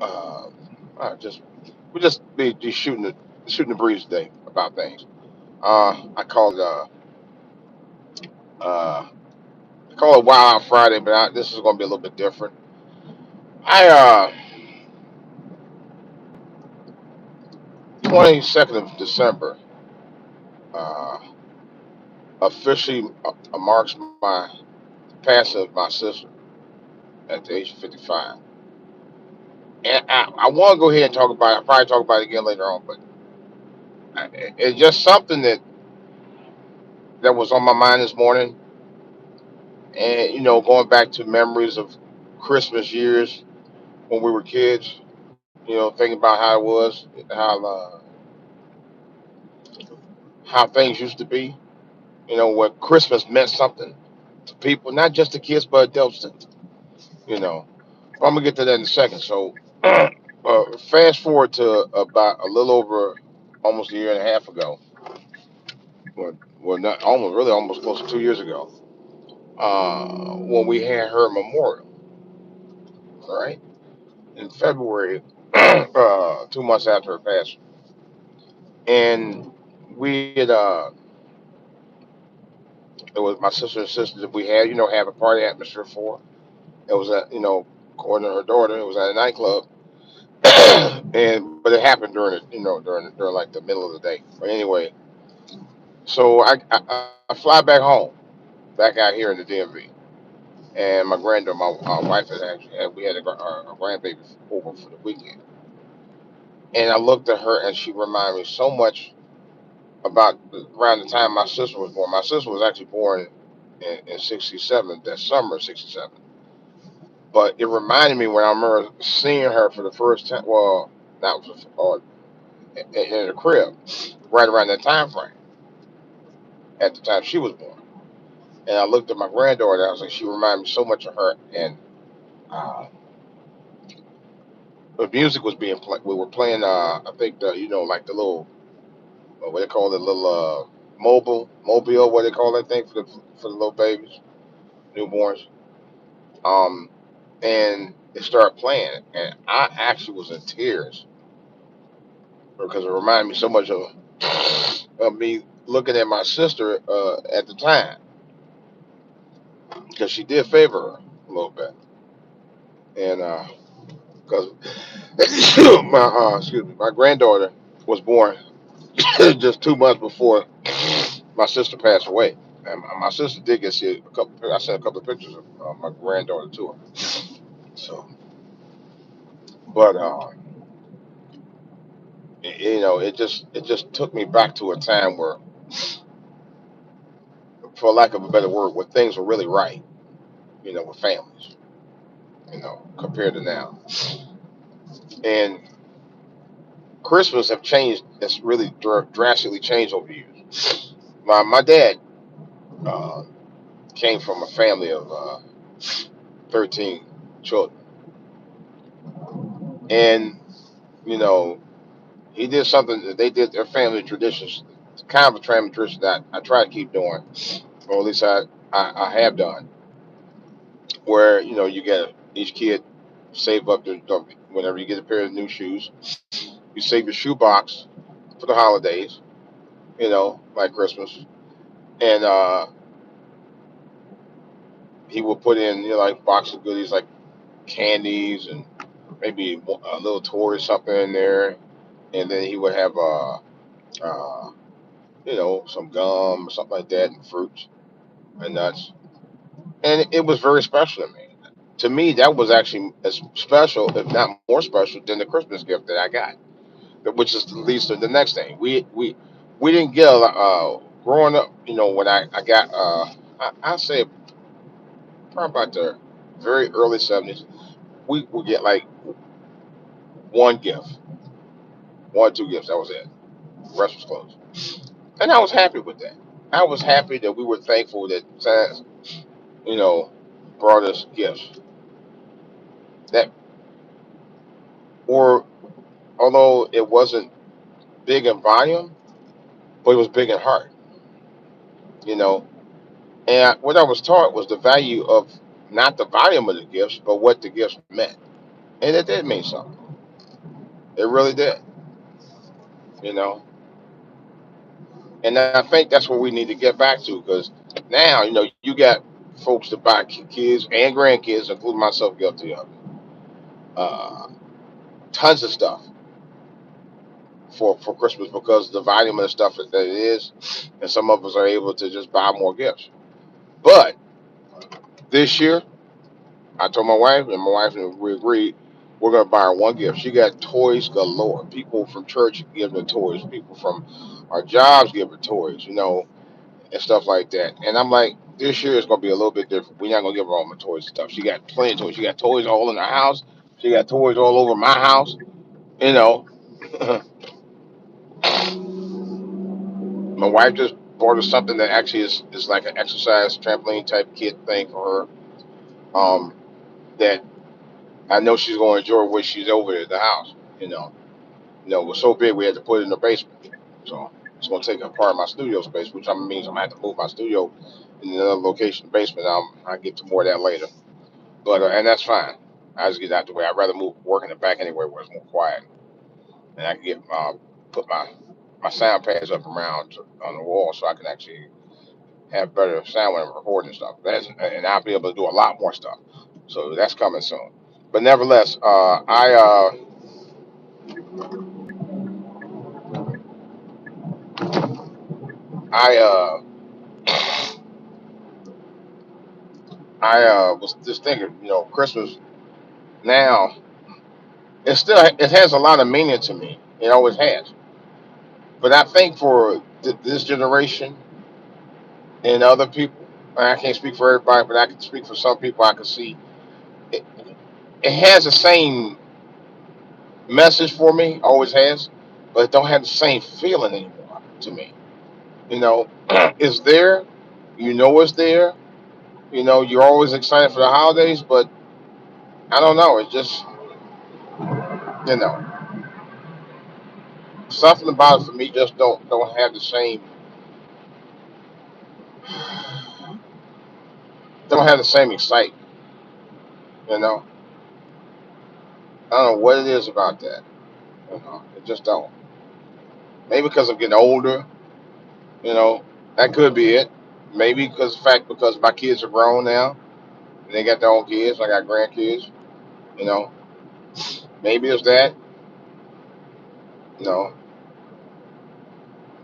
Uh, just we just be shooting the breeze today about things. I uh, I call it Wild Out Friday, but this is going to be a little bit different. I 22nd of December uh, officially marks my passing of my sister at the age of 55. And I want to go ahead and talk about it. I'll probably talk about it again later on, but it's just something that was on my mind this morning. And, going back to memories of Christmas years when we were kids, thinking about how it was, how things used to be, where Christmas meant something to people, not just the kids, but adults, you know. I'm going to get to that in a second. So, fast forward to about a little over almost a year and a half ago, well, not almost, really almost close to 2 years ago, when we had her memorial, all right, in February, 2 months after her passing. And we had, it was my sister and sisters that we had, have a party atmosphere for. It was at, according to her daughter, it was at a nightclub. But it happened during it, during like the middle of the day. But anyway, so I fly back home, back out here in the DMV, and my granddaughter, my wife had actually had, we had a grandbaby over for the weekend, and I looked at her and she reminded me so much about around the time my sister was born. My sister was actually born in '67, that summer of '67. But it reminded me when I remember seeing her for the first time. Well, not in the crib, right around that time frame, at the time she was born. And I looked at my granddaughter. And I was like, she reminded me so much of her. And uh, the music was being played. We were playing. I think like the little what they call it, little mobile. What they call that thing for the little babies, newborns. Um, and it started playing, and I actually was in tears because it reminded me so much of me looking at my sister at the time, because she did favor her a little bit, and because my excuse me, my granddaughter was born just 2 months before my sister passed away. And my sister did get to see a couple. I sent a couple of pictures of my granddaughter to her. So, but it just took me back to a time where, for lack of a better word, where things were really right. With families. Compared to now. And Christmas have changed. It's really drastically changed over the years. My dad uh, came from a family of 13 children, and you know he did something that they did their family traditions. It's kind of a family tradition that I try to keep doing, or at least I have done, where you get each kid save up whenever you get a pair of new shoes, you save your shoe box for the holidays, like Christmas, and he will put in like box of goodies like candies and maybe a little toy or something in there, and then he would have uh, some gum or something like that, and fruits and nuts, and it was very special to me. To me, that was actually as special, if not more special, than the Christmas gift that I got, which is leads to the next thing. We didn't get a lot growing up. When I got I say probably about the very early '70s, we would get like one gift, one or two gifts. That was it. The rest was clothes, and I was happy with that. I was happy that we were thankful that Santa, you know, brought us gifts that were, although it wasn't big in volume, but it was big in heart. You know, and what I was taught was the value of not the volume of the gifts, but what the gifts meant, and it did mean something. It really did. You know, and I think that's what we need to get back to because now you got folks to buy kids and grandkids, including myself, guilty of uh, tons of stuff for Christmas because the volume of the stuff that it is, and some of us are able to just buy more gifts. But this year, I told my wife, and my wife and we agreed we're gonna buy her one gift. She got toys galore. People from church give her toys. People from our jobs give her toys. And stuff like that. And I'm like, this year is gonna be a little bit different. We're not gonna give her all my toys and stuff. She got plenty of toys. She got toys all in her house. She got toys all over my house. You know, my wife just bought her something that actually is like an exercise trampoline type kit thing for her. That I know she's gonna enjoy when she's over at the house. It was so big we had to put it in the basement. So it's gonna take up part of my studio space, which means I'm gonna have to move my studio in another location, in the basement. I'll get to more of that later. But and that's fine. I just get out the way. I'd rather move work in the back anyway, where it's more quiet, and I can get put my sound pads up around on the wall, so I can actually have better sound when I'm recording stuff. And I'll be able to do a lot more stuff. So that's coming soon. But nevertheless, I was just thinking, Christmas now it has a lot of meaning to me. It always has. But I think for this generation and other people, and I can't speak for everybody, but I can speak for some people. I can see it, it has the same message for me, always has, but it don't have the same feeling anymore to me. It's there, it's there. You're always excited for the holidays, but I don't know. It just, you know, something about it for me just don't have the same, don't have the same excitement. You know, I don't know what it is about that. It just don't. Maybe because I'm getting older. You know, that could be it. Maybe because my kids are grown now and they got their own kids. I got grandkids. You know, maybe it's that. You know,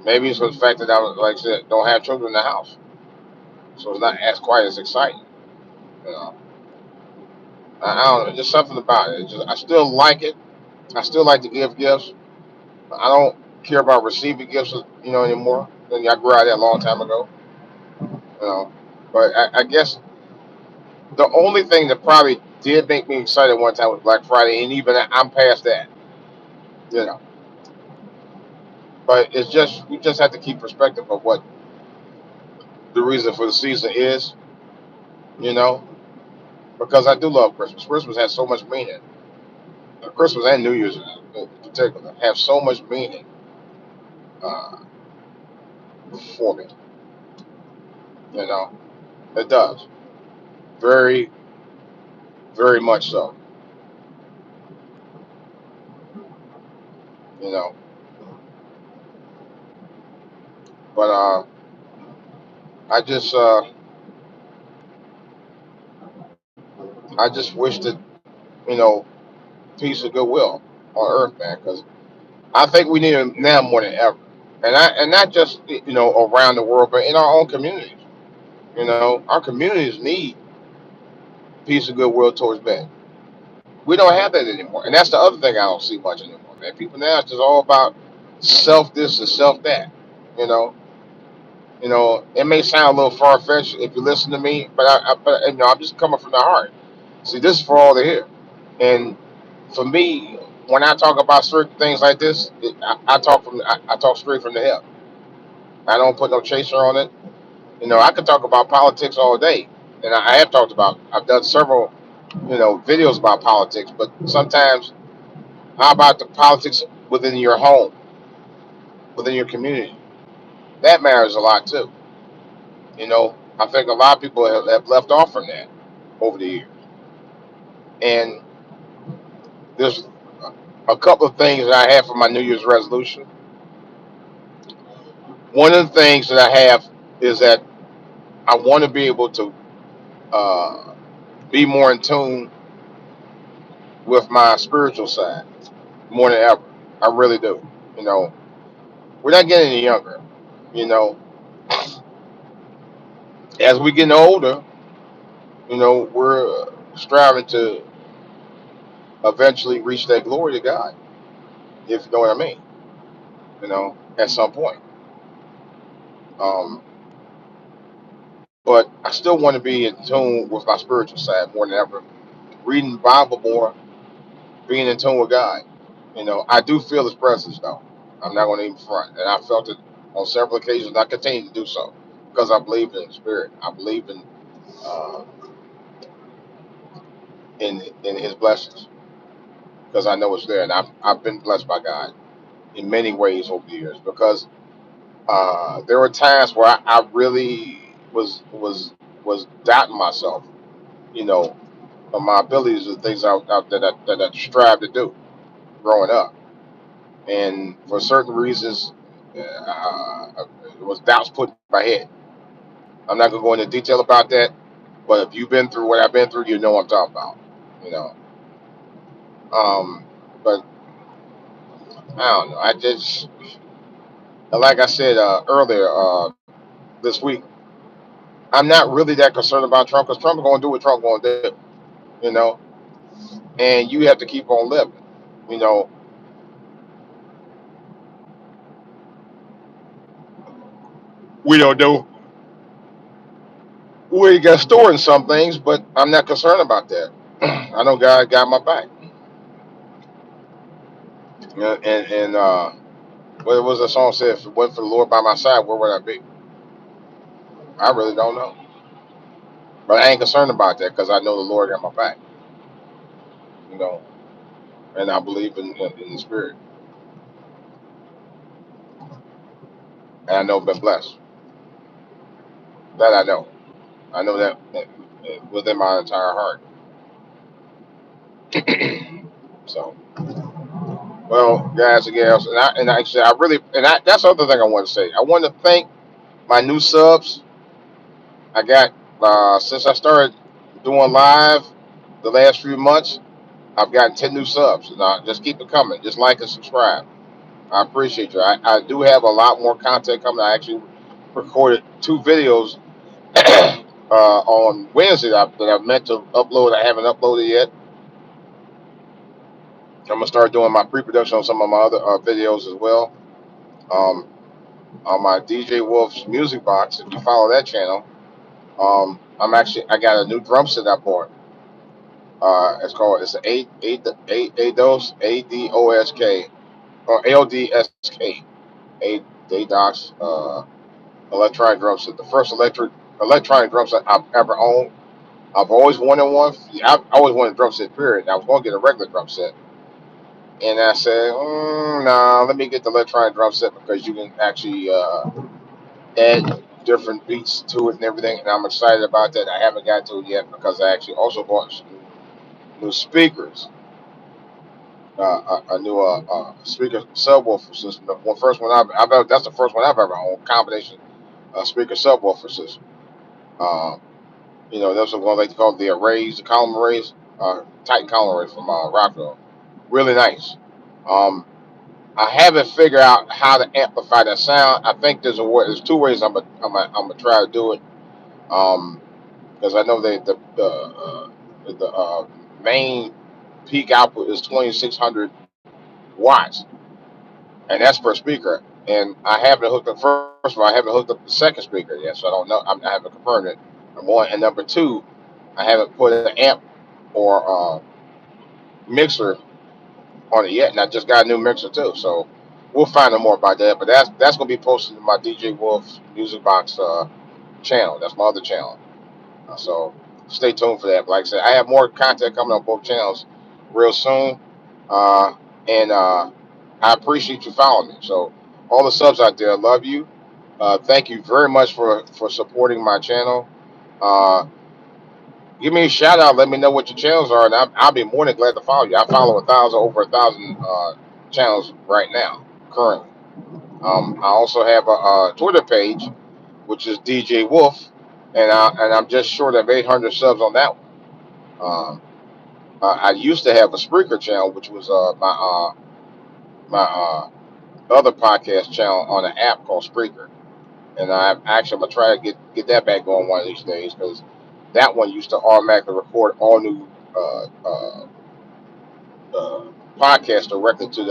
maybe it's the fact that like I said, don't have children in the house, so it's not as quite as exciting. You know, I don't know, just something about it. I still like it. I still like to give gifts. I don't care about receiving gifts, anymore. I grew out of that a long time ago. You know, but I guess the only thing that probably did make me excited one time was Black Friday, and even I'm past that. You know, but it's just we just have to keep perspective of what the reason for the season is. You know, because I do love Christmas. Christmas has so much meaning. Christmas and New Year's in particular have so much meaning uh, for me. You know, it does very, very much so. You know, but I just uh, I just wish that you know peace and goodwill on Earth, man, because I think we need it now more than ever, and not just around the world, but in our own communities. Our communities need peace and goodwill towards men. We don't have that anymore, and that's the other thing I don't see much anymore, man. People now it's just all about self this and self that. You know, it may sound a little far fetched if you listen to me, but I'm just coming from the heart. See, this is for all to hear, and for me, when I talk about certain things like this, I talk straight from the hip. I don't put no chaser on it. I could talk about politics all day, and I have talked about. I've done several, videos about politics. But sometimes, how about the politics within your home, within your community? That matters a lot too. I think a lot of people have left off from that over the years, and there's a couple of things that I have for my New Year's resolution. One of the things that I have is that I want to be able to uh, be more in tune with my spiritual side more than ever. I really do. You know, we're not getting any younger. You know, as we getting older, we're striving to eventually reach that glory to God, if you know what I mean. At some point. Um, but I still want to be in tune with my spiritual side more than ever. Reading the Bible more, being in tune with God. I do feel His presence though. I'm not going to even front, and I felt it on several occasions. I continue to do so because I believe in the Spirit. I believe uh, in His blessings because I know it's there, and I've been blessed by God in many ways over the years because there were times where I really was doubting myself, you know, of my abilities and things that I strive to do growing up, and for certain reasons, it was doubts put in my head. I'm not gonna go into detail about that, but if you've been through what I've been through, you know what I'm talking about. You know, um, but I don't know. I just like I said earlier this week, I'm not really that concerned about Trump because Trump is going to do what Trump going to do. You know, and you have to keep on living. You know, we don't know where he got stored in some things, but I'm not concerned about that. I know God got my back. And what was the song said? If it wasn't for the Lord by my side, where would I be? I really don't know, but I ain't concerned about that because I know the Lord got my back. You know, and I believe in the Spirit, and I know I've been blessed. That I know. I know that within my entire heart. So, well, guys and gals, and actually, I really, that's the other thing I want to say. I want to thank my new subs. I got since I started doing live the last few months. I've gotten 10 new subs. And just keep it coming. Just like and subscribe. I appreciate you. I do have a lot more content coming. I actually recorded two videos on Wednesday that I meant to upload. I haven't uploaded yet. I'm gonna start doing my pre-production on some of my other videos as well. Um, on my DJ Wolf's Music Box, if you follow that channel, I got a new drum set I bought. It's an ADOS ADOSK or LDSK ADOS electronic drum set. The first electronic drum set I've ever owned. I've always wanted one. I've always wanted a drum set. Period. I was going to get a regular drum set, and I said, "Nah, let me get the electronic drum set because you can actually add different beats to it and everything." And I'm excited about that. I haven't got to it yet because I actually also bought some new speakers, a new speaker subwoofer system. First one that's the first one I've ever owned. Combination speaker subwoofer system. Um, those are what they call the arrays, the column arrays, Titan column arrays from Rockwell. Really nice. Um, I haven't figured out how to amplify that sound. I think there's two ways I'm gonna try to do it. Because I know the main peak output is 2600 watts, and that's per speaker. And I haven't hooked up first of all, I haven't hooked up the second speaker yet, so I don't know. I haven't confirmed it. Number one, and number two, I haven't put an amp or mixer on it yet, and I just got a new mixer too. So we'll find out more about that. But that's gonna be posted in my DJ Wolf Music Box channel. That's my other channel. So stay tuned for that. But like I said, I have more content coming on both channels real soon, uh, and I appreciate you following me. So all the subs out there, love you. Thank you very much for supporting my channel. Uh, Give me a shout out. Let me know what your channels are, and I'll be more than glad to follow you. I follow over a thousand channels right now, currently. I also have a Twitter page, which is DJ Wolf, and I'm just short of 800 subs on that one. I used to have a Spreaker channel, which was my other podcast channel on an app called Spreaker, and I'm gonna try to get that back going one of these days because that one used to automatically record all new uh, podcasts directly to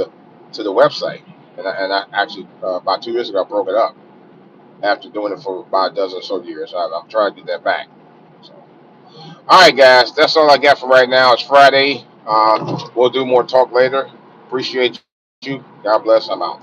the website, and I actually about 2 years ago I broke it up after doing it for about a dozen or so years. I'm trying to get that back. So, all right, guys, that's all I got for right now. It's Friday. We'll do more talk later. Appreciate you. God bless. I'm out.